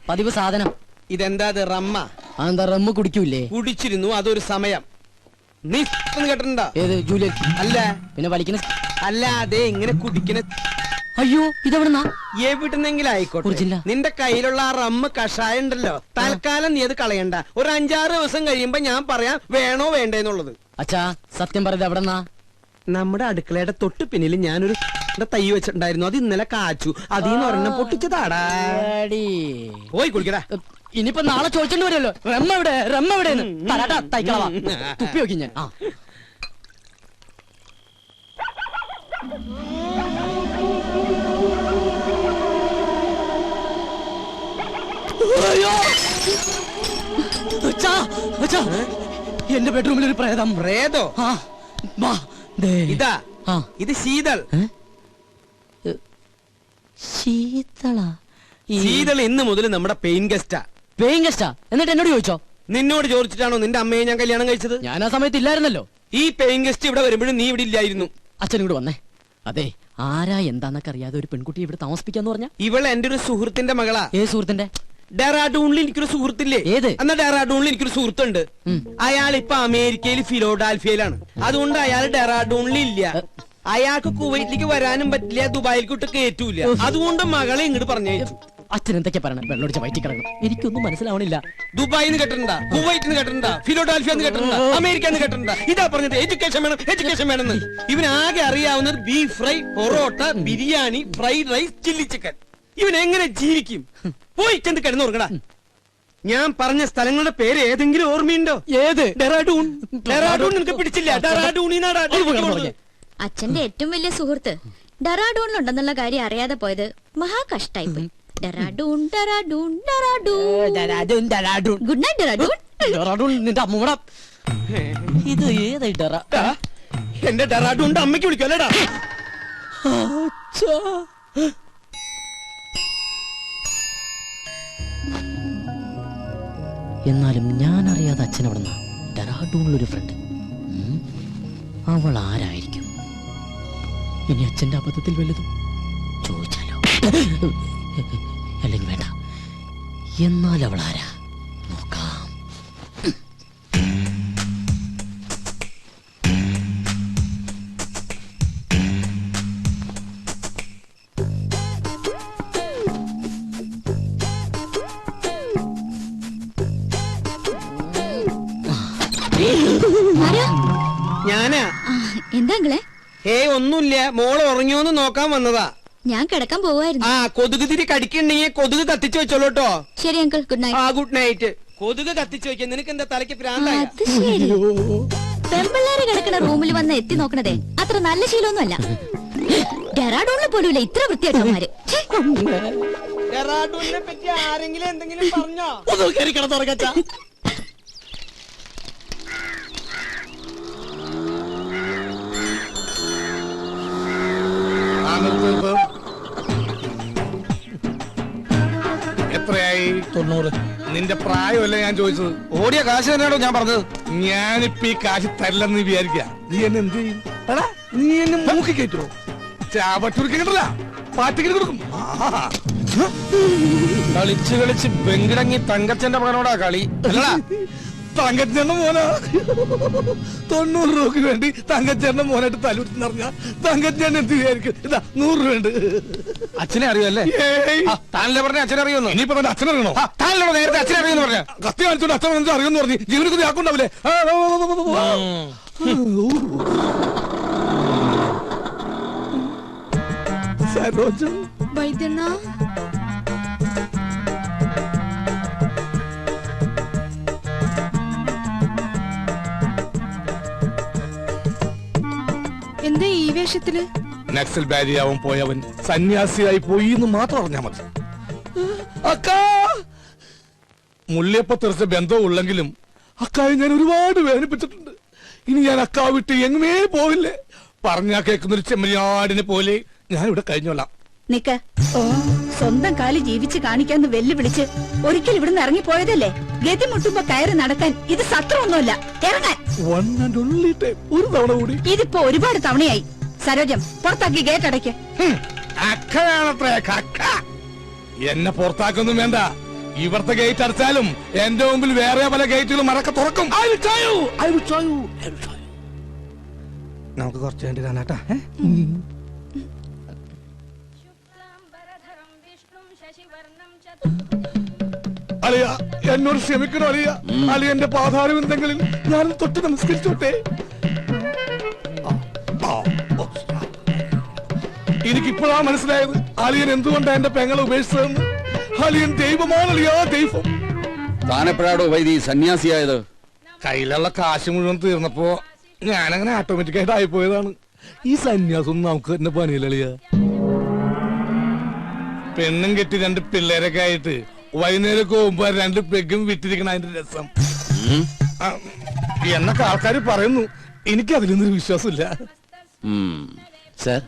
പതിവ് സാധനം. ഇതെന്താ റമ്മ? അതെന്താ റമ്മ് കുടിക്കൂലേ? കുടിച്ചിരുന്നു, അതൊരു സമയം. നീ കേട്ടിട്ടുണ്ടോ? ഏത് ജൂലിയൻ? അല്ല. പിന്നെ വലിക്കുന്ന? അല്ല, അതെ ഇങ്ങനെ കുടിക്കണ. അയ്യോ, ഇതെവിടുന്നാ? എവിടുന്നെങ്കിലും ആയിക്കോട്ടെ. നിന്റെ കയ്യിലുള്ള ആ റമ്മ് കഷായം ഉണ്ടല്ലോ, തൽക്കാലം നീ അത് കളയണ്ട. ഒരു 5-6 ദിവസം കഴിയുമ്പോ ഞാൻ പറയാം വേണോ വേണ്ടേന്നുള്ളത്. അച്ഛാ, സത്യം പറയുന്നത് എവിടെന്നാ? നമ്മുടെ അടുക്കളയുടെ തൊട്ട് പിന്നിൽ ഞാനൊരു തൈ വെച്ചിട്ടുണ്ടായിരുന്നു. അത് ഇന്നലെ കാച്ചു. അതിന്ന് ഒരെണ്ണം പൊട്ടിച്ചതാടാ. പോയി കുടിക്കടാ. ഇനിയിപ്പോ നാളെ ചോദിച്ചോണ്ട് വരുമല്ലോ, റമ്മ എവിടെ, റമ്മ എവിടെയെന്ന്. തരാട്ടാ, തൈക്കളവാ. തുപ്പി നോക്കി ഞാൻ. എന്റെ ബെഡ്റൂമിൽ ഒരു പ്രേതം. പ്രേതോ? ഇതാ, ഇത് ശീതൾ. ശീതൾ ഇന്ന് മുതൽ നമ്മുടെ പെയിൻ ഗസ്റ്റാ. പെയിൻ ഗസ്റ്റാ? എന്നിട്ട് എന്നോട് ചോദിച്ചോ? നിന്നോട് ചോദിച്ചിട്ടാണോ നിന്റെ അമ്മയെ ഞാൻ കല്യാണം കഴിച്ചത്? ഞാൻ ആ സമയത്ത് ഇല്ലായിരുന്നല്ലോ. ഈ പെയിൻ ഗസ്റ്റ് ഇവിടെ വരുമ്പോഴും നീ ഇവിടെ ഇല്ലായിരുന്നു. അച്ഛനും കൂടെ വന്നേ. അതെ, ആരാ എന്താന്നൊക്കെ അറിയാതെ ഒരു പെൺകുട്ടി ഇവിടെ താമസിപ്പിക്കാന്ന് പറഞ്ഞ? ഇവൾ എന്റെ ഒരു സുഹൃത്തിന്റെ മകളാ. ഏത് സുഹൃത്തിന്റെ? ഡെറാഡൂണിൽ എനിക്കൊരു സുഹൃത്തില്ലേ? ഏത്? എന്നാ ഡെറാഡൂണിൽ എനിക്കൊരു സുഹൃത്തുണ്ട്. അയാൾ ഇപ്പൊ അമേരിക്കയിൽ ഫിലോഡാൽഫിയയിലാണ്. അതുകൊണ്ട് അയാൾ ഡെറാഡൂണിൽ ഇല്ല. അയാൾക്ക് കുവൈറ്റിലേക്ക് വരാനും പറ്റില്ല, ദുബായിൽക്കോട്ട് കയറ്റൂല. അതുകൊണ്ട് മകളെ ഇങ്ങോട്ട് പറഞ്ഞയച്ചു. അച്ഛൻ എന്തൊക്കെ പറയണം? വെള്ളമൊടിച്ച വയറ്റി കിടക്കണം. എനിക്കൊന്നും മനസ്സിലാവണില്ല. ദുബായിന്ന് കേട്ടിട്ടുണ്ടാ, കുവൈറ്റിന്ന് കേട്ടിട്ടുണ്ടാ, ഫിലോഡാൽഫിയെന്ന് കേട്ടിട്ടുണ്ടാ, അമേരിക്കന്ന് കേട്ടിട്ടുണ്ടാ. ഇതാ പറഞ്ഞത് എഡ്യൂക്കേഷൻ വേണം, എഡ്യൂക്കേഷൻ വേണമെന്ന്. ഇവനാകെ അറിയാവുന്നത് beef fry, parotta, biryani, fried rice, chilli chicken. ഇവൻ എങ്ങനെ ജീവിക്കും? പോയി ചെന്ന് കിടന്നുറങ്ങടാ. ഞാൻ പറഞ്ഞ സ്ഥലങ്ങളുടെ പേര് ഏതെങ്കിലും ഓർമ്മയുണ്ടോ? ഏത്? ഡെറാഡൂൺ. ഡെറാഡൂൺ നിനക്ക് പിടിച്ചില്ല? ഡെറാഡൂണിനാടാ. അച്ഛന്റെ ഏറ്റവും വലിയ സുഹൃത്ത് ഡെറാഡൂണിലുണ്ടെന്നുള്ള കാര്യം അറിയാതെ പോയത് മഹാ കഷ്ടായിപ്പോയി. ഡെറാഡൂൺ, ഡെറാഡൂൺ, ഡെറാഡൂൺ. Good night Dehradun. ഡെറാഡൂൺ നിന്റെ അമ്മൂട. ഇത് ഏതായി ഡെറാ? എന്റെ ഡെറാഡൂണിന്റെ അമ്മയ്ക്ക് വിളിക്കല്ലേടാ. എന്നാലും ഞാൻ അറിയാതെ അച്ഛൻ അവിടുന്ന് ഡെറാഡൂണിലൊരു ഫ്രണ്ട്. അവൾ ആരായിരിക്കും? ഇനി അച്ഛന്റെ അബദ്ധത്തിൽ വല്ലതും ചോദിച്ചാലോ? അല്ലെങ്കിൽ വേണ്ട. എന്നാൽ അവൾ ആരാ നോക്കാം. ഞാനാ. എന്താ അങ്കിളെ? ഒന്നുമില്ല, മോള് ഉറങ്ങിയോന്ന് നോക്കാൻ വന്നതാ. ഞാൻ കിടക്കാൻ പോവായിരുന്നു. കൊതുക് തിരി കടിക്കണ്ടെങ്കിൽ കൊതുക് കത്തിച്ചു വെച്ചോളൂട്ടോ. ശരി uncle, good night. Good night. കൊതുക് കത്തിച്ചു വെക്കാൻ നിനക്ക് എന്താ തലയ്ക്ക് പ്രാന്തായ? പെമ്പിള്ളേര് കിടക്കുന്ന റൂമിൽ വന്ന് എത്തി നോക്കണതേ അത്ര നല്ല ശീലമൊന്നുമല്ല. ഡെറാഡൂണിൽ പോലും ഇത്ര വൃത്തിയായിട്ടവന്മാര്. ഡെറാഡൂണിനെ പറ്റി ആരെങ്കിലും എന്തെങ്കിലും പറഞ്ഞോ? എത്രയായി? 90. നിന്റെ പ്രായമല്ലേ ഞാൻ ചോദിച്ചത്? ഓടിയ കാശ് തന്നെയാണോ ഞാൻ പറഞ്ഞത്? ഞാനിപ്പ ഈ കാശ് തരില്ലെന്ന് വിചാരിക്കുക. നീ എന്നെ എന്ത് ചെയ്യും? നീ എന്നെ മൂക്കി കയറ്റുമോ? ചാപട്ടുരുക്കില്ല, പാറ്റിക്കിട്ട് കൊടുക്കും. കളിച്ച് കളിച്ച് ബെങ്കിടങ്ങി തങ്കച്ചന്റെ മകനോടാ കളി. തങ്കച്ചേട്ടന്റെ മോനാ. 90 രൂപക്ക് വേണ്ടി തങ്കച്ചേട്ടന്റെ മോനായിട്ട് തലൂർന്ന് പറഞ്ഞ തങ്കച്ചേട്ടൻ എന്ത് വിചാരിക്കും? ഇതാ 100 രൂപ. അച്ഛനെ അറിയുമല്ലേ? താനല്ലേ പറഞ്ഞ അച്ഛനെ അറിയുന്നു. ഇനിയിപ്പോ എന്റെ അച്ഛനറിയണോ? താനല്ലോ നേരത്തെ അച്ഛനെ അറിയുന്നു പറഞ്ഞ. കത്തി കാണിച്ചോണ്ട് അച്ഛൻ അറിയുമെന്ന് പറഞ്ഞു. ജീവനക്ക് ആക്കുണ്ടാവില്ലേ? സരോജം വൈദ്യണ്ണ, എന്താ ഈ വേഷത്തില്? നക്സൽ ബാരിയാവും പോയവൻ സന്യാസിയായി പോയി എന്ന് മാത്രം അറിഞ്ഞാൽ മതി. അക്കാ, മുല്ലയപ്പ തെറിച്ച ബന്ധമുള്ളെങ്കിലും അക്കായെ ഞാൻ ഒരുപാട് വേദനിപ്പിച്ചിട്ടുണ്ട്. ഇനി ഞാൻ അക്കാ വിട്ട് എങ്ങനേ പോവില്ലേ. പറഞ്ഞാ കേൾക്കുന്നൊരു ചെമ്മരിയാടിനെ പോലെ ഞാൻ ഇവിടെ കഴിഞ്ഞോളാം. നിക്ക, സ്വന്തം കാലി ജീവിച്ച് കാണിക്കാന്ന് വെല്ലുവിളിച്ച് ഒരിക്കൽ ഇവിടുന്ന് ഇറങ്ങിപ്പോയതല്ലേ? ഗതി മുട്ടുമ്പോ കയറി നടക്കാൻ ഇത് സത്രമൊന്നുമല്ല. ഇറങ്ങാൻ ഒരു തവണ കൂടി. ഇതിപ്പോ ഒരുപാട് തവണയായി. സരോജം, പുറത്താക്കി ഗേറ്റ് അടയ്ക്ക്. അക്കയാണത്രേ കക്ക. എന്നെ പുറത്താക്കൊന്നും വേണ്ട. ഇവിടുത്തെ ഗേറ്റ് അടച്ചാലും എന്റെ മുമ്പിൽ വേറെ പല ഗേറ്റുകളും മറക്കെ തുറക്കും. I will tell you, I will tell you, I will tell you. നമുക്ക് കുറച്ച് വേണ്ടി കാണാട്ടാ. അളിയ എന്നോട് ക്ഷമിക്കണോ അളിയ? അളിയന്റെ പാതാരവിന്ദങ്ങളിൽ ഞാൻ തൊട്ട് നമസ്കരിച്ചോട്ടെ. എനിക്കിപ്പോഴാ മനസ്സിലായത് അളിയൻ എന്തുകൊണ്ടാ എന്റെ പെങ്ങളെ ഉപേക്ഷിച്ചതെന്ന്. അളിയൻ ദൈവമാണ് അളിയാ, ദൈവം. താനെപ്പോഴാടോ വൈദി സന്യാസിയായത്? കയ്യിലുള്ള കാശ് മുഴുവൻ തീർന്നപ്പോ ഞാനങ്ങനെ ഓട്ടോമാറ്റിക്കായിട്ട് ആയിപ്പോയതാണ്. ഈ സന്യാസം നമുക്ക് തന്നെ പണിയില്ല അളിയ. പെണ്ണും കെട്ടി 2 പിള്ളേരൊക്കെ ആയിട്ട് വൈകുന്നേരം പോകുമ്പോ 2 പെഗും വിറ്റിരിക്കണ അതിന്റെ രസം എന്നൊക്കെ ആൾക്കാർ പറയുന്നു. എനിക്ക് അതിലൊന്നും വിശ്വാസമില്ല. സർ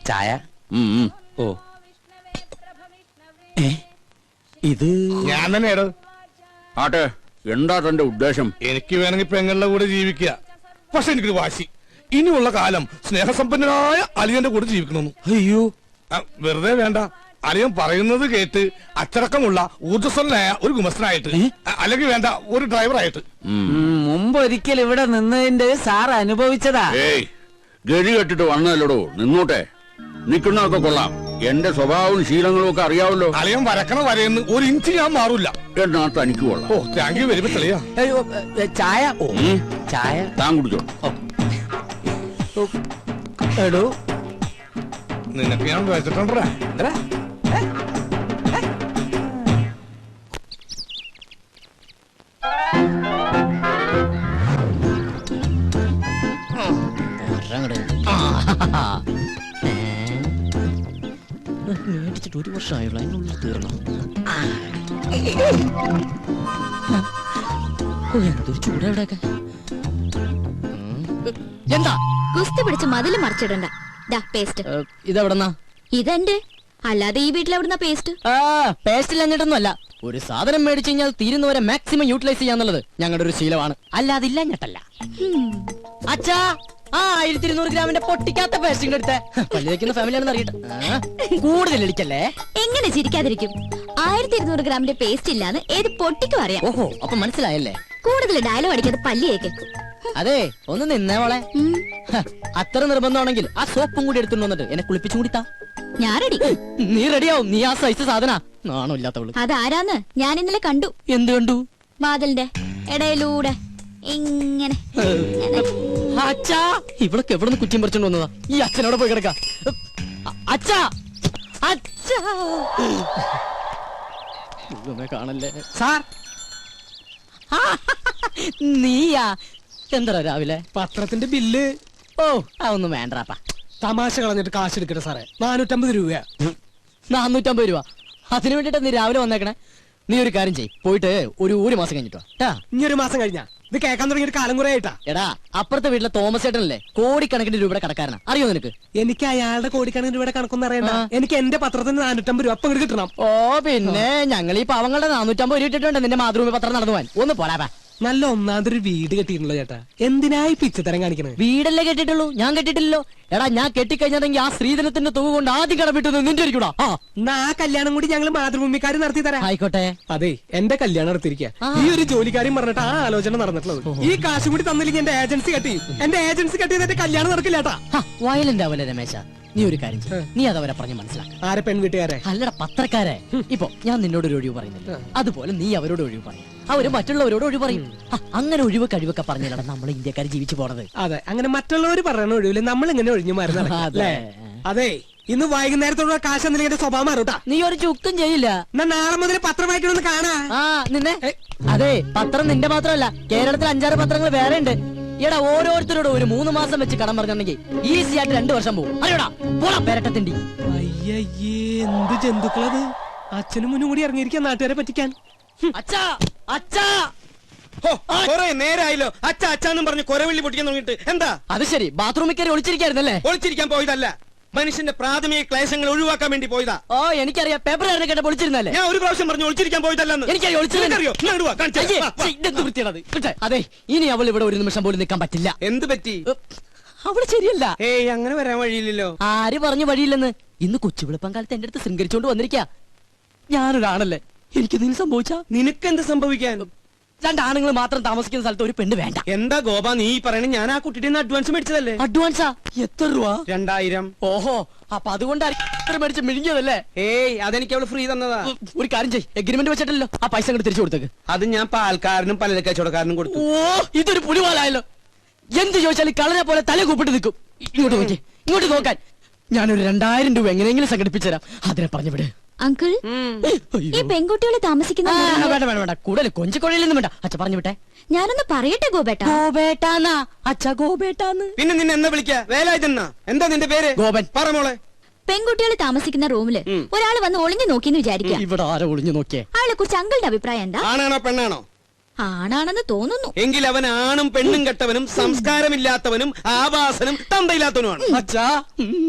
ചായ. ഓ ഇത് ഞാൻ തന്നെയാടോ. ആട്ടെ, എന്താ തന്റെ ഉദ്ദേശം? എനിക്ക് വേണമെങ്കിൽ പെങ്ങളുടെ കൂടെ ജീവിക്കുക. പക്ഷെ എനിക്കൊരു വാശി, ഇനിയുള്ള കാലം സ്നേഹസമ്പന്നനായ അളിയന്റെ കൂടെ ജീവിക്കണമെന്ന്. അയ്യോ, വെറുതെ വേണ്ട. അളിയൻ പറയുന്നത് കേട്ട് അച്ചടക്കമുള്ള ഊർജ്ജസ്വലനായ ഒരു ഗുമസ്തനായിട്ട്, അല്ലെങ്കിൽ വേണ്ട ഒരു ഡ്രൈവറായിട്ട്. മുമ്പ് ഒരിക്കൽ ഇവിടെ നിന്നതിന്റെ സാർ അനുഭവിച്ചതാ. ഏയ്, ഗതി കെട്ടിട്ട് വന്നല്ലോടോ, നിന്നോട്ടെ. നിക്കുന്നതൊക്കെ കൊള്ളാം. എന്റെ സ്വഭാവവും ശീലങ്ങളും ഒക്കെ അറിയാവല്ലോ. അളിയൻ വരക്കണ വരയെന്ന് 1 ഇഞ്ച് ഞാൻ മാറൂല. എന്നാ തനിക്ക് കൊള്ളാം. ഓ, താങ്ക് യു വെരി മച്ച് അളിയാ. അയ്യോ, ചായ. ഓ ചായ താൻ കുടിച്ചോ. എടോ, നിനക്ക് ഞാൻ വെച്ചിട്ടുണ്ടാ. മേടിച്ചിട്ട് 1 വർഷമായുള്ള അതിനുള്ളിൽ തീർന്നു. എന്തൊരു ചൂടാ ഇവിടെയൊക്കെ. എന്താ കുസ്തി പിടിച്ച് മതില് മറിച്ചിടണ്ട. ദാ പേസ്റ്റ്. ഇതെവിടെന്നാ? ഇതെന്റെ, അല്ലാതെ ഈ വീട്ടിലെവിടുന്ന പേസ്റ്റ്? പേസ്റ്റിൽ എന്നിട്ടൊന്നുമല്ല. ഒരു സാധനം മേടിച്ചു കഴിഞ്ഞാൽ തീരുന്നവരെ മാക്സിമം യൂട്ടിലൈസ് ചെയ്യാന്നുള്ളത് ഞങ്ങളുടെ ഒരു ശീലമാണ്. അല്ലാതെ ഇല്ല ഞെട്ടല്ല. അച്ഛാ, 1200 ഗ്രാമിന്റെ പൊട്ടിക്കാത്ത പേസ്റ്റിംഗ് എടുത്തേ. പള്ളി വെക്കുന്ന ഫാമിലിയാണെന്ന് അറിയട്ടെ. കൂടുതൽ ഇടിക്കല്ലേ. എങ്ങനെ ചിരിക്കാതിരിക്കും? 1200 ഗ്രാമിന്റെ പേസ്റ്റ് ഇല്ലാന്ന് ഏത് പൊട്ടിക്കും അറിയാം. ഓഹോ, അപ്പൊ മനസ്സിലായല്ലേ. കൂടുതൽ ഡയലോഗ് അടിക്കാതെ പല്ലിയേക്ക്. അതെ, ഒന്ന് നിന്നേ മോളെ. അത്ര നിർബന്ധമാണെങ്കിൽ ആ സോപ്പും കൂടി എടുത്തുകൊണ്ട് വന്നിട്ട് എന്നെ കുളിപ്പിച്ചു കൂടിത്താ. ഞാൻ റെഡി. നീ റെഡിയാവും. നീ ആ സൈസ് സാധന. നാണോ ഇല്ലാത്തവള്. അതാരാന്ന് ഞാൻ ഇന്നലെ കണ്ടു. എന്ത് കണ്ടു? വാതിലിന്റെ ഇടയിലൂടെ ഇങ്ങനെ. അച്ഛാ, ഇവളൊക്കെ എവിടെ നിന്ന് കുറ്റിയും പറിച്ചോണ്ട് വന്നതാ? ഈ അച്ഛനോടെ പോയി കിടക്ക. അച്ഛാ, അച്ഛാ, കാണല്ലേ സാർ. നീയാ? എന്താ രാവിലെ പത്രത്തിന്റെ ബില്ല്. ഓ, അതൊന്നും വേണ്ടാപ്പാ. തമാശ കളഞ്ഞിട്ട് കാശ് എടുക്കട്ടെ സാറേ. 450 രൂപ. 450 രൂപ. അതിനു വേണ്ടിട്ടാ നീ രാവിലെ വന്നേക്കണേ. നീ ഒരു കാര്യം ചെയ്യ്, പോയിട്ട് ഒരു മാസം കഴിഞ്ഞിട്ടോ. ഇനി 1 മാസം കഴിഞ്ഞാ ഇത് കേൾക്കാൻ തുടങ്ങിയിട്ട് കാലം കുറെ ആയിട്ടാ. എടാ, അപ്പുറത്തെ വീട്ടിലെ തോമസ് ചേട്ടനല്ലേ കോടിക്കണക്കിന് രൂപയുടെ കടക്കാരനാ. അറിയോ നിനക്ക്? എനിക്ക് അയാളുടെ കോടിക്കണക്കിന് രൂപയുടെ കണക്കൊന്നും അറിയണ്ട. എനിക്ക് എന്റെ പത്രത്തിന് 450 രൂപ അപ്പം ഇങ്ങോട്ട് കിട്ടണം. ഓ, പിന്നെ ഞങ്ങൾ ഈ പാവങ്ങളുടെ 450 രൂപ ഇട്ടിട്ടുണ്ട് നിന്റെ മാതൃഭൂമി പത്രം നടന്നു പോവാൻ. ഒന്ന് പോരാ. നല്ല ഒന്നാമതൊരു വീട് കെട്ടിയിട്ടുണ്ടോ ചേട്ടാ? എന്തിനായി പിച്ചത്തരം കാണിക്കണേ? വീടല്ലേ കെട്ടിട്ടുള്ളൂ, ഞാൻ കെട്ടിട്ടില്ലല്ലോ. എടാ, ഞാൻ കെട്ടിക്കഴിഞ്ഞാണെങ്കിൽ ആ സ്ത്രീധനത്തിന്റെ തുക കൊണ്ട് ആദ്യം കടമിട്ടത് നിന്റെ ഇരിക്കൂടാ. എന്നാ ആ കല്യാണം കൂടി ഞങ്ങൾ മാതൃഭൂമിക്കാര് നടത്തി തരാം. ആയിക്കോട്ടെ. അതെ, എന്റെ കല്യാണം നടത്തിയിരിക്കുക. ഈ ഒരു ജോലിക്കാരും പറഞ്ഞിട്ട് ആ ആലോചന നടന്നിട്ടുള്ളത്. ഈ കാശ് കൂടി തന്നില്ലെങ്കിൽ എന്റെ ഏജൻസി കെട്ടി. എന്റെ ഏജൻസി കെട്ടിയത് എന്റെ കല്യാണം നടക്കില്ല ചേട്ടാ. വയലന്റ് ആവല്ലേ രമേശ. നീ ഒരു കാര്യം ചെയ്യ്. നീ അതവരെ പറഞ്ഞ് മനസ്സിലാക്ക. ആരെ? പെൺവീട്ടുകാരെ? അല്ലട, പത്രക്കാരെ. ഇപ്പൊ ഞാൻ നിന്നോട് ഒരു ഒഴിവ് പറയുന്നില്ല, അതുപോലെ നീ അവരോട് ഒഴിവ് പറയും. അവര് മറ്റുള്ളവരോട് ഒഴിവ് പറയും. അങ്ങനെ ഒഴിവ് കഴിവൊക്കെ പറഞ്ഞാണ് നമ്മൾ ഇന്ത്യക്കാർ ജീവിച്ചു പോണത്. അതെ, അങ്ങനെ മറ്റുള്ളവർ പറയുന്ന ഒഴിവില് നമ്മൾ ഇങ്ങനെ ഒഴിഞ്ഞു മാറി നടക്കാം, അല്ലേ? അതെ, ഇന്ന് വൈകുന്നേരത്തോടെ കാശ് എന്തെങ്കിലും എന്റെ സ്വഭാവം മാറൂട്ടാ. നീ ഒരു ചുക്കും ചെയ്യില്ല. എന്നാ നാളെ മുതൽ പത്രം വായിക്കണമെന്ന് കാണാ. നിന്നെ. അതെ, പത്രം നിന്റെ മാത്രമല്ല, കേരളത്തിൽ 5-6 പത്രങ്ങൾ വേറെ ഉണ്ട്. എടാ, ഓരോരുത്തരോട് ഒരു 3 മാസം വെച്ച് കടം പറഞ്ഞിട്ടുണ്ടെങ്കിൽ ഈസി ആയിട്ട് 2 വർഷം പോകും. അറിയോടാ, പോടാ പെരട്ടത്തിണ്ടി. അയ്യേ, എന്ത് ജന്തുക്കളത്! അച്ഛനും മുന്നും കൂടി ഇറങ്ങിയിരിക്കാൻ നാട്ടുകാരെ പറ്റിക്കാൻ. അച്ഛാ, അച്ഛാ, കൊറേ നേരായല്ലോ അച്ഛ അച്ഛാന്നും പറഞ്ഞ് കൊരവള്ളി പൊട്ടിക്കാൻ തുടങ്ങിയിട്ട്. എന്താ അത്? ശരി, ബാത്റൂമിൽ കയറി ഒളിച്ചിരിക്കായിരുന്നല്ലേ? ഒളിച്ചിരിക്കാൻ പോയതല്ല, മനുഷ്യന്റെ പ്രാഥമിക ക്ലേശങ്ങൾ ഒഴിവാക്കാൻ വേണ്ടി പോയതാ. ഓ, എനിക്കറിയാം. പേപ്പർ കേട്ട പൊളിച്ചിരുന്നല്ലേ? ഞാൻ ഒരു പ്രാവശ്യം പറഞ്ഞു ഒളിച്ചിരിക്കാൻ പോയതല്ലെന്ന്. എനിക്കറിയോ? അതെ, ഇനി അവൾ ഇവിടെ ഒരു നിമിഷം പോലും നിൽക്കാൻ പറ്റില്ല. എന്ത് പറ്റി? അവള് ശരിയല്ല. ഏയ്, അങ്ങനെ വരാൻ വഴിയില്ലല്ലോ. ആര് പറഞ്ഞു വഴിയില്ലെന്ന്? ഇന്ന് കൊച്ചുവിളപ്പം കാലത്ത് എന്റെ അടുത്ത് ശൃംഗരിച്ചോണ്ട് വന്നിരിക്കാ. ഞാനൊരാണല്ലേ, എനിക്കെന്തെങ്കിലും സംഭവിച്ചാ? നിനക്കെന്ത് സംഭവിക്കാൻ? രണ്ടാണുങ്ങൾ മാത്രം താമസിക്കുന്ന സ്ഥലത്ത് ഒരു പെണ്ണ് വേണ്ട. എന്താ ഗോപ നീ പറയണ? ഞാൻ ആ കുട്ടിയുടെ അഡ്വാൻസ് മേടിച്ചതല്ലേ? അഡ്വാൻസാ? എത്ര രൂപ? 2000. ഓഹോ, അപ്പൊ അതുകൊണ്ടായിരിക്കും മേടിച്ച് മിഴുങ്ങിയതല്ലേ? ഏയ് അതെനിക്ക് അവള് ഫ്രീ തന്നതാ. ഒരു കാര്യം ചെയ്യ്, എഗ്രിമെന്റ് വെച്ചിട്ടല്ലോ ആ പൈസ അങ്ങോട്ട് തിരിച്ചു കൊടുത്തേക്ക്. അത് ഞാൻ പാൽക്കാരനും പലചര കച്ചവടക്കാരനും കൊടുത്തു. ഓ, ഇതൊരു പുലിവാലായല്ലോ. എന്ത് ചോദിച്ചാലും കളനെ പോലെ തല കൂപ്പിട്ട് നിൽക്കും. ഇങ്ങോട്ട് നോക്കി, ഇങ്ങോട്ട് നോക്കാൻ. ഞാനൊരു 2000 രൂപ എങ്ങനെയെങ്കിലും സംഘടിപ്പിച്ചു തരാം. അതിനെ പറഞ്ഞു വിട്. അങ്കിൾ, ഈ പെൺകുട്ടികളെ താമസിക്കുന്ന മുറിയില് വേണ്ട വേണ്ട വേണ്ട, കൂടുതൽ കൊഞ്ചിക്കൊഴയിലൊന്നും വേണ്ട. അച്ഛ പറഞ്ഞു വിട്ടെ. ഞാനൊന്ന് പറയട്ടെ ഗോപേട്ടാ. ഗോപേട്ടാന്നാ അച്ഛ, ഗോപേട്ടാന്ന്. പിന്നെ നിന്നെ എന്താ വിളിക്കാ? വേലായുധനാ? എന്താ നിന്റെ പേര്? ഗോപൻ. പറ മോളെ. പെൺകുട്ടികൾ താമസിക്കുന്ന റൂമില് ഒരാൾ വന്ന് ഒളിഞ്ഞു നോക്കിന്ന് വിചാരിക്കാം. ഇവിടെ ആരോ ഒളിഞ്ഞു നോക്കിയേ? അയാളെ കുറിച്ച് അങ്കിളുടെ അഭിപ്രായം എന്താ? ആണാണോ പെണ്ണാണോ? ആണാണെന്ന് തോന്നുന്നു. എങ്കിൽ അവൻ ആണും പെണ്ണും കെട്ടവനും സംസ്കാരമില്ലാത്തവനും ആവാസനും തന്തയില്ലാത്തവനുമാണ്. അച്ഛാ,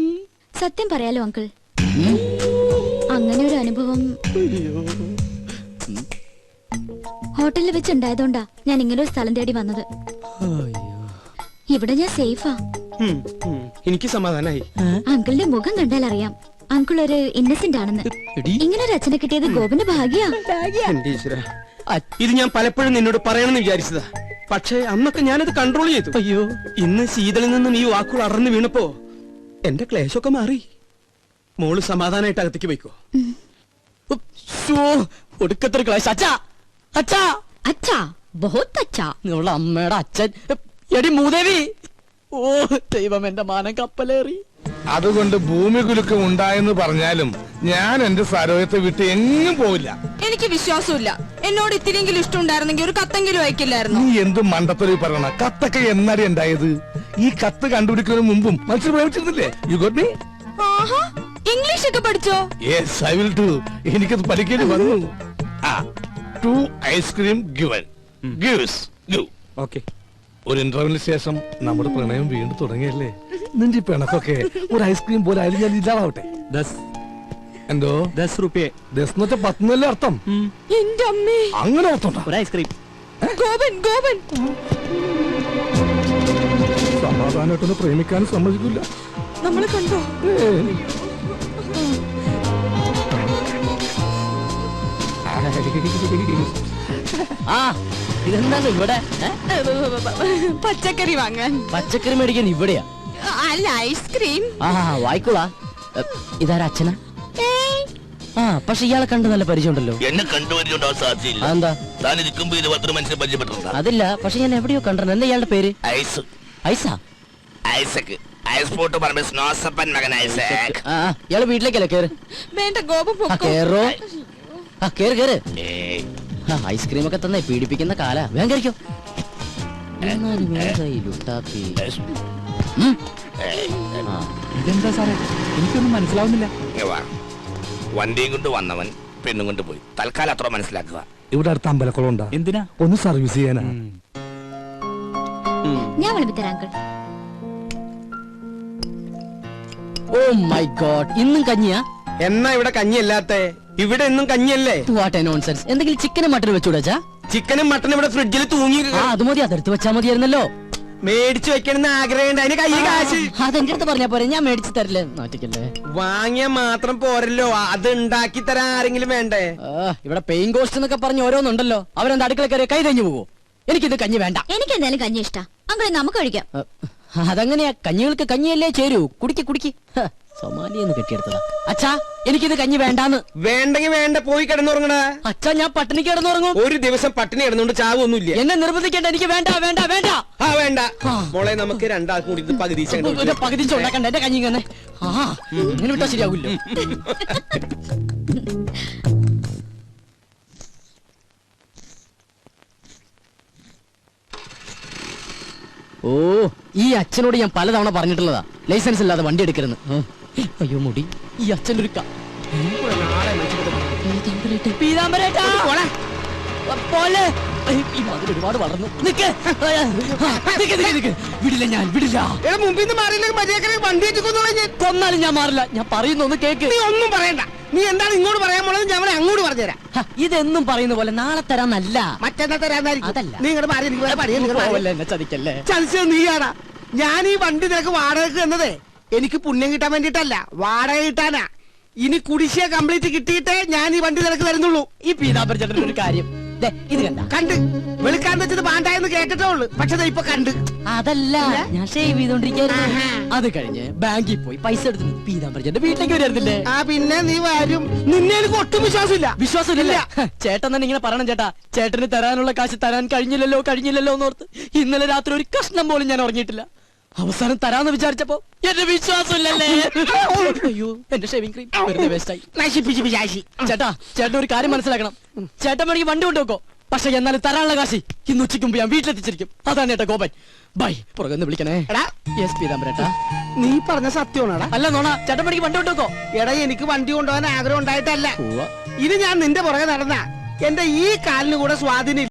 സത്യം പറയാലോ അങ്കിൾ, അങ്ങനെ ഒരു അനുഭവം ഹോട്ടലിൽ വെച്ചുണ്ടായതുകൊണ്ടാ ഞാൻ ഇങ്ങനെ ഒരു സ്ഥലം തേടി വന്നത്. ഇവിടെ ഞാൻ സേഫാ. എനിക്ക് സമാധാനായി. അങ്കിളിന്റെ മുഖം കണ്ടാൽ അറിയാം അങ്കിൾ ഒരു ഇന്നസെന്റ് ആണെന്ന്. ഇങ്ങനെ ഒരു അച്ഛനെ കിട്ടിയത് ഗോപന്റെ ഭാഗ്യാ. എന്റെ ഈശ്വരാ, ഇത് ഞാൻ പലപ്പോഴും നിന്നോട് പറയണമെന്ന് വിചാരിച്ചതാ. പക്ഷേ അന്നൊക്കെ ഞാനത് കൺട്രോൾ ചെയ്തു. അയ്യോ, ഇന്ന് ശീതളിൽ നിന്നും ഈ വാക്കുകൾ അടർന്നു വീണപ്പോ എന്റെ ക്ലേശമൊക്കെ മാറി. മോള് സമാധാനായിട്ട് അകത്തേക്ക് പോയിക്കോ. ഒടുക്കത്തൊരു ക്ലാസ്. അച്ഛാ, അച്ഛാ, അച്ഛാ, ബഹുത്ത് അച്ഛാ. നിങ്ങളുടെ അമ്മയുടെ അച്ഛൻ. എടി മൂദേവി. ഓ ദൈവം, എന്റെ മാനം കപ്പലേറി. അതുകൊണ്ട് ഭൂമി കുലുക്കം ഉണ്ടായെന്ന് പറഞ്ഞാലും ഞാൻ എന്റെ സരോയത്തെ വിട്ട് എങ്ങും പോവില്ല. എനിക്ക് വിശ്വാസമില്ല. എന്നോട് ഇത്തിരിയെങ്കിലും ഇഷ്ടം ഉണ്ടായിരുന്നെങ്കിൽ ഒരു കത്തെങ്കിലും അയക്കില്ലായിരുന്നു. നീ എന്ത് മണ്ടത്തൊരു പറയണ? കത്തൊക്കെ എന്നാടി ഉണ്ടായത്? ഈ കത്ത് കണ്ടുപിടിക്കുന്നതിന് മുമ്പും മനുഷ്യർ പ്രേമിച്ചിരുന്നില്ലേ? You got me? ആഹാ, ഇംഗ്ലീഷ് ഒക്കെ പഠിച്ചോ? Yes, I will do. എനിക്കത് പഠിക്കേണ്ടി വന്നു. Two ice cream given gives give. Okay. ഒരു ഇന്റർവ്യൂവിന് ശേഷം നമ്മുടെ പ്രണയം വീണ്ടും തുടങ്ങിയല്ലേ? നിന്റെ പിണക്കൊക്കെ ഒരു ഐസ്ക്രീം പോലെ ആയാലും ഞാൻ ഇല്ലാതാവട്ടെ. എന്തോ 10 രൂപ. 10 10 അർത്ഥം. എന്റെ അമ്മേ, അങ്ങനെ അർത്ഥം. ഒരു ഐസ്ക്രീം. ഗോപൻ ഗോപൻ. സമാധാനമായിട്ടൊന്ന് പ്രേമിക്കാനും സമ്മതിക്കില്ല. നമ്മളെ കണ്ടോ? ആ, ഇതെന്താണ് ഇവിടെ? പച്ചക്കറി വാങ്ങാൻ. പച്ചക്കറി മേടിക്കാൻ ഇവിടെയാ? അല്ല, ഐസ്ക്രീം. ആ, വായിക്കോളാ. ഇതാരാ അച്ഛനാ? ആ, പക്ഷെ ഇയാളെ കണ്ട് നല്ല പരിചയമുണ്ടല്ലോ. എന്നെ കണ്ടുപരിചയമുണ്ടാവാൻ സാധ്യതയില്ല. അതെന്താ? താൻ ഇരിക്കുമ്പോ 20 മനുഷ്യരെ പരിചയപ്പെട്ടിട്ടുണ്ടോ? അതില്ല, പക്ഷെ ഞാൻ എവിടെയോ കണ്ടിട്ടുണ്ട്. എന്താ ഇയാളുടെ പേര്? ഐസ്. ഐസാ? ഐസക്. ഐസ് പോട്ട് പറഞ്ഞ സ്നോസപ്പൻ മകൻ ഐസക്. ആ, ഇയാള് വീട്ടിലേക്കല്ലേ? കേറ്. വേണ്ട ഗോപൻ ആ, പൊക്കോ. കേറോ. ആ, കേറ് കേറ്. ഏയ്, ഐസ്ക്രീം ഒക്കെ തന്നെ പീഡിപ്പിക്കുന്ന കാല. വേഗം കഴിക്കോ. ഇതെന്താ സാറേ, എനിക്കൊന്നും മനസ്സിലാവുന്നില്ല. ഇങ്ങ് വാ. വണ്ടിയും കൊണ്ട് വന്നവൻ പെണ്ണും കൊണ്ട് പോയി. തൽക്കാലം അത്ര മനസ്സിലാക്കുക. ഇവിടെ അടുത്ത് അമ്പലക്കുളം ഉണ്ടാ? എന്തിനാ? ഒന്ന് സർവീസ് ചെയ്യാനാ. ഞാൻ വിളിപ്പിത്തരാം അങ്കിൾ. ഓ മൈ ഗോഡ്, ഇന്നും കഞ്ഞിയാ? എന്നാ ഇവിടെ കഞ്ഞിയല്ലാത്ത? ഇവിടെ എന്നും കഞ്ഞിയല്ലേ? What A nonsense. എന്തെങ്കിലും ചിക്കനും മട്ടനും വെച്ചുകൂടാ? ചിക്കനും മട്ടനും ഇവിടെ ഫ്രിഡ്ജിൽ തൂങ്ങി ആ, അത് മതി. അതെടുത്ത് വെച്ചാ മതിയായിരുന്നല്ലോ. മേടിച്ചു വെക്കണമെന്ന് ആഗ്രഹമുണ്ട്. അതിന് കയ്യിൽ കാശ്. അതെന്റെ അടുത്ത് പറഞ്ഞാ പോരെ, ഞാൻ മേടിച്ചു തരില്ലേ. നാട്ടിക്കല്ലേ. വാങ്ങിയ മാത്രം പോരല്ലോ, അത് ഉണ്ടാക്കി തരാൻ ആരെങ്കിലും വേണ്ടേ? ഇവിടെ പെയിൻ കോസ്റ്റ് എന്നൊക്കെ പറഞ്ഞ് ഓരോന്നുണ്ടല്ലോ. അവരെന്താ അടുക്കള കയറി കൈ തഞ്ഞു പോവോ? എനിക്കിത് കഞ്ഞി വേണ്ട. എനിക്ക് എന്തായാലും കഞ്ഞി ഇഷ്ടാ. അങ്കിളെ നമുക്ക് കഴിക്കാം. അതങ്ങനെയാ, കഞ്ഞികൾക്ക് കഞ്ഞിയല്ലേ ചേരൂ. കുടിക്ക് കുടിക്ക്. സൊമാലിയെന്ന് കെട്ടിയെടുത്തതാ. അച്ഛാ, എനിക്കിത് കഞ്ഞി വേണ്ടാന്ന്. വേണ്ടെങ്കിൽ വേണ്ട, പോയി കിടന്നുറങ്ങണ. അച്ഛാ, ഞാൻ പട്ടിണി കിടന്നുറങ്ങും. ഒരു ദിവസം പട്ടിണി കിടന്നുകൊണ്ട് ചാവൊന്നുമില്ല. എന്നെ നിർബന്ധിക്കേണ്ട. എനിക്ക് വേണ്ട വേണ്ട വേണ്ട. ആ വേണ്ട മോളെ, നമുക്ക് രണ്ടാൾക്കും കൂടി ഇത് പകുതി പകുതി ഉണ്ടാക്കണ്ട. എന്റെ കഞ്ഞി ഇങ്ങനെ. ആ, ഇങ്ങനെ വിട്ടാ ശരിയാവില്ലോ. ഓ, ഈ അച്ഛനോട് ഞാൻ പലതവണ പറഞ്ഞിട്ടുള്ളതാ, ലൈസൻസ് ഇല്ലാതെ വണ്ടി എടുക്കരുന്ന്. അയ്യോ മുടി. ഈ അച്ഛൻ്റെ ഒരു ഒരുപാട് വളർന്നു. വിടില്ല, ഞാൻ വിടില്ല. മുമ്പിൽ നിന്ന് മാറിയില്ലെങ്കിൽ മര്യാദ വണ്ടി കൊന്നാലും ഞാൻ മാറില്ല. ഞാൻ പറയുന്നൊന്ന് കേക്ക്. നീ ഒന്നും പറയണ്ട. നീ എന്താണ് ഇങ്ങോട്ട് പറയാൻ പോണത്? ഞാൻ അവനെ അങ്ങോട്ട് പറഞ്ഞുതരാം. ഇതെന്നും പറയുന്ന പോലെ നാളെ തരാന്നല്ല, മറ്റന്നാ തരാന്നായിരിക്കും. അതല്ല. നീ ഇങ്ങോട്ട് മാറി, എനിക്ക് വേറെ പണിയാ. നിങ്ങൾ പോവല്ലേ, എന്നെ ചതിക്കല്ലേ. ചതിച്ചത് നീയാടാ. ഞാൻ ഈ വണ്ടി നിനക്ക് വാടകയ്ക്ക് എന്നതേ എനിക്ക് പുണ്യം കിട്ടാൻ വേണ്ടിട്ടല്ല, വാടക കിട്ടാനാ. ഇനി കുടിശ്ശിക കംപ്ലീറ്റ് കിട്ടിയിട്ടേ ഞാൻ ഈ വണ്ടി നിനക്ക് തരുന്നുള്ളൂ. ഈ പീതാംബര ചേട്ടൻ ഒരു കാര്യം ദേ, ഇത് കണ്ട കണ്ട് വെളുക്കാൻ വെച്ചത് പാണ്ടായെന്ന് കേട്ടിട്ടേ ഉള്ളു. പക്ഷെ ദേ ഇപ്പൊ കണ്ട്. അതല്ല ഞാൻ ഷേവ് ചെയ്തോണ്ടിരിക്കുന്നു. അത് കഴിഞ്ഞ് ബാങ്കിൽ പോയി പൈസ എടുത്ത് പീതാംബര ചേട്ടന്റെ വീട്ടിലേക്ക് വരുന്നില്ലേ? ആ പിന്നെ നീ വരും. നിന്നെ എനിക്ക് ഒട്ടും വിശ്വാസമില്ല. വിശ്വാസമില്ല. ചേട്ടൻ തന്നെ ഇങ്ങനെ പറയണം ചേട്ടാ. ചേട്ടന് തരാനുള്ള കാശ് തരാൻ കഴിഞ്ഞില്ലല്ലോ എന്നോർത്ത് ഇന്നലെ രാത്രി ഒരു കഷ്ണം പോലും ഞാൻ ഉറങ്ങിയിട്ടില്ല. അവസാനം തരാന്ന് വിചാരിച്ചപ്പോ എന്റെ വിശ്വാസമില്ലല്ലേ. അയ്യോ എന്റെ ഷേവിംഗ് ക്രീം വെറുതെ വേസ്റ്റായി. നശിപ്പിച്ച് വിചാരിച്ചു. ചേട്ടാ ചേട്ടൻ ഒരു കാര്യം മനസ്സിലാക്കണം. ചേട്ടൻ വേണമെങ്കിൽ വണ്ടി കൊണ്ടുവെക്കോ, പക്ഷെ എന്നാലും തരാനുള്ള കാശ് ഇന്ന് ഉച്ചയ്ക്ക് മുമ്പ് ഞാൻ വീട്ടിലെത്തിച്ചിരിക്കും. അതാണ് ചേട്ടാ ഗോപൻ. ബൈ. പുറകെ വിളിക്കണേ. എടാ യെസ് പീതാംബരേട്ടാ. നീ പറഞ്ഞ സത്യമാണോടാ? അല്ല നോണ. ചേട്ടൻ വേണമെങ്കിൽ വണ്ടി കൊണ്ടുവെക്കോ. എടാ എനിക്ക് വണ്ടി കൊണ്ടുപോകാൻ ആഗ്രഹം ഉണ്ടായിട്ടല്ല. ഇനി ഞാൻ നിന്റെ പുറകെ നടന്ന എന്റെ ഈ കാലിന് കൂടെ സ്വാധീനം